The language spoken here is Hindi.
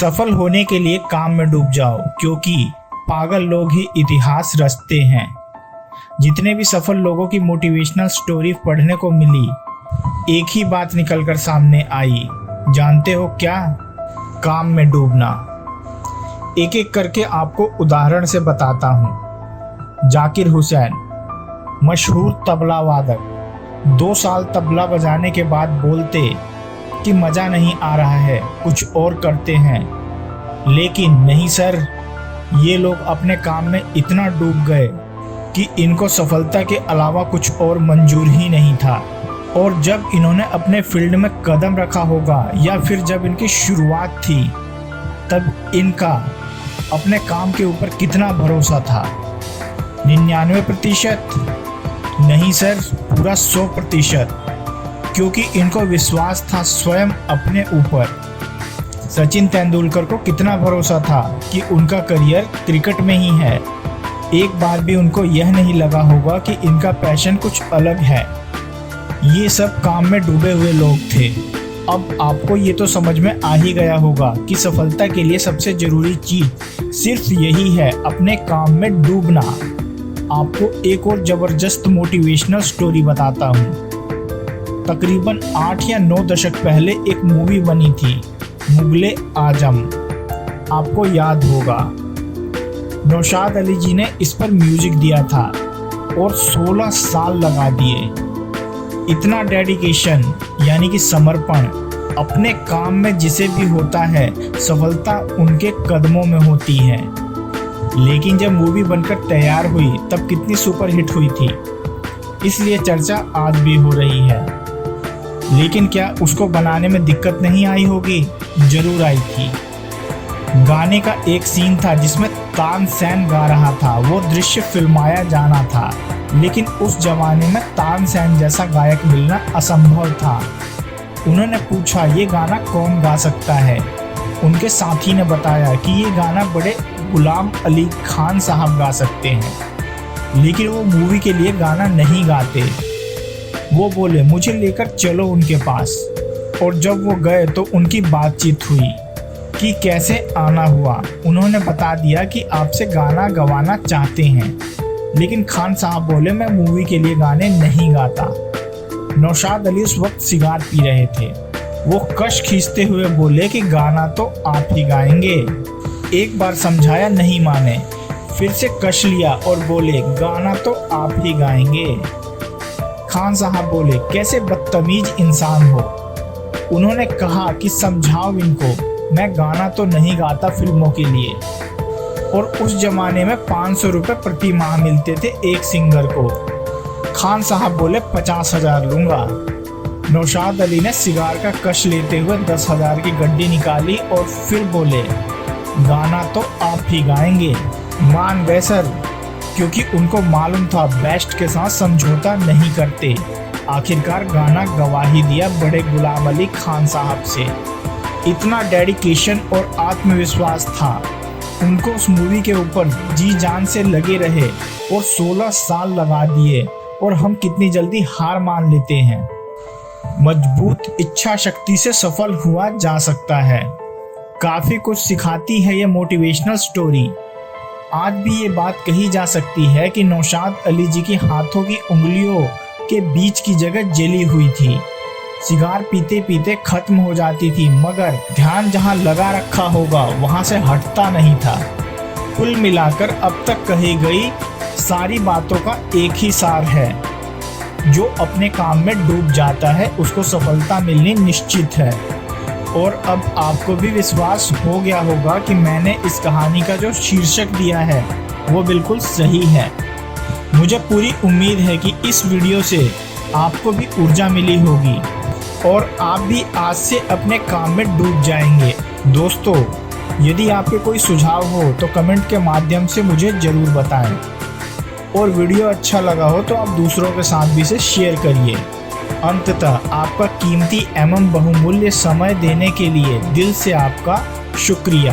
सफल होने के लिए काम में डूब जाओ, क्योंकि पागल लोग ही इतिहास रचते हैं। जितने भी सफल लोगों की मोटिवेशनल स्टोरी पढ़ने को मिली, एक ही बात निकलकर सामने आई। जानते हो क्या? काम में डूबना। एक एक करके आपको उदाहरण से बताता हूँ। जाकिर हुसैन, मशहूर तबला वादक, 2 साल तबला बजाने के बाद बोलते कि मज़ा नहीं आ रहा है, कुछ और करते हैं। लेकिन नहीं सर, ये लोग अपने काम में इतना डूब गए कि इनको सफलता के अलावा कुछ और मंजूर ही नहीं था। और जब इन्होंने अपने फील्ड में कदम रखा होगा या फिर जब इनकी शुरुआत थी, तब इनका अपने काम के ऊपर कितना भरोसा था? 99%? नहीं सर, पूरा 100%। क्योंकि इनको विश्वास था स्वयं अपने ऊपर। सचिन तेंदुलकर को कितना भरोसा था कि उनका करियर क्रिकेट में ही है। एक बार भी उनको यह नहीं लगा होगा कि इनका पैशन कुछ अलग है। ये सब काम में डूबे हुए लोग थे। अब आपको ये तो समझ में आ ही गया होगा कि सफलता के लिए सबसे जरूरी चीज सिर्फ यही है, अपने काम में डूबना। आपको एक और जबरदस्त मोटिवेशनल स्टोरी बताता हूँ। तकरीबन 8 या 9 दशक पहले एक मूवी बनी थी, मुगले आजम। आपको याद होगा, नौशाद अली जी ने इस पर म्यूजिक दिया था और 16 साल लगा दिए। इतना डेडिकेशन यानी कि समर्पण अपने काम में जिसे भी होता है, सफलता उनके कदमों में होती है। लेकिन जब मूवी बनकर तैयार हुई तब कितनी सुपरहिट हुई थी, इसलिए चर्चा आज भी हो रही है। लेकिन क्या उसको बनाने में दिक्कत नहीं आई होगी? जरूर आई थी। गाने का एक सीन था जिसमें तानसेन गा रहा था। वो दृश्य फिल्माया जाना था, लेकिन उस जमाने में तानसेन जैसा गायक मिलना असंभव था। उन्होंने पूछा, ये गाना कौन गा सकता है? उनके साथी ने बताया कि ये गाना बड़े गुलाम अली खान साहब गा सकते हैं, लेकिन वो मूवी के लिए गाना नहीं गाते। वो बोले, मुझे लेकर चलो उनके पास। और जब वो गए तो उनकी बातचीत हुई कि कैसे आना हुआ। उन्होंने बता दिया कि आपसे गाना गवाना चाहते हैं, लेकिन खान साहब बोले, मैं मूवी के लिए गाने नहीं गाता। नौशाद अली उस वक्त सिगार पी रहे थे। वो कश खींचते हुए बोले कि गाना तो आप ही गाएंगे। एक बार समझाया, नहीं माने। फिर से कश लिया और बोले, गाना तो आप ही गाएंगे। खान साहब बोले, कैसे बदतमीज इंसान हो। उन्होंने कहा कि समझाओ इनको, मैं गाना तो नहीं गाता फिल्मों के लिए। और उस जमाने में 500 रुपये प्रति माह मिलते थे एक सिंगर को। खान साहब बोले, 50,000 लूंगा। नौशाद अली ने सिगार का कश लेते हुए 10,000 की गड्डी निकाली और फिर बोले, गाना तो आप ही गाएंगे। मान गए सर, क्योंकि उनको मालूम था बेस्ट के साथ समझौता नहीं करते। आखिरकार गाना गवा ही दिया बड़े गुलाम अली खान साहब से। इतना डेडिकेशन और आत्मविश्वास था उनको। उस मूवी के ऊपर जी जान से लगे रहे और 16 साल लगा दिए। और हम कितनी जल्दी हार मान लेते हैं। मजबूत इच्छा शक्ति से सफल हुआ जा सकता है। काफी कुछ सिखाती है ये मोटिवेशनल स्टोरी। आज भी ये बात कही जा सकती है कि नौशाद अली जी की हाथों की उंगलियों के बीच की जगह जली हुई थी। सिगार पीते पीते खत्म हो जाती थी, मगर ध्यान जहां लगा रखा होगा वहां से हटता नहीं था। कुल मिलाकर अब तक कही गई सारी बातों का एक ही सार है, जो अपने काम में डूब जाता है उसको सफलता मिलनी निश्चित है। और अब आपको भी विश्वास हो गया होगा कि मैंने इस कहानी का जो शीर्षक दिया है वो बिल्कुल सही है। मुझे पूरी उम्मीद है कि इस वीडियो से आपको भी ऊर्जा मिली होगी और आप भी आज से अपने काम में डूब जाएंगे। दोस्तों, यदि आपके कोई सुझाव हो तो कमेंट के माध्यम से मुझे ज़रूर बताएं। और वीडियो अच्छा लगा हो तो आप दूसरों के साथ भी इसे शेयर करिए। अंततः आपका कीमती एवं बहुमूल्य समय देने के लिए दिल से आपका शुक्रिया।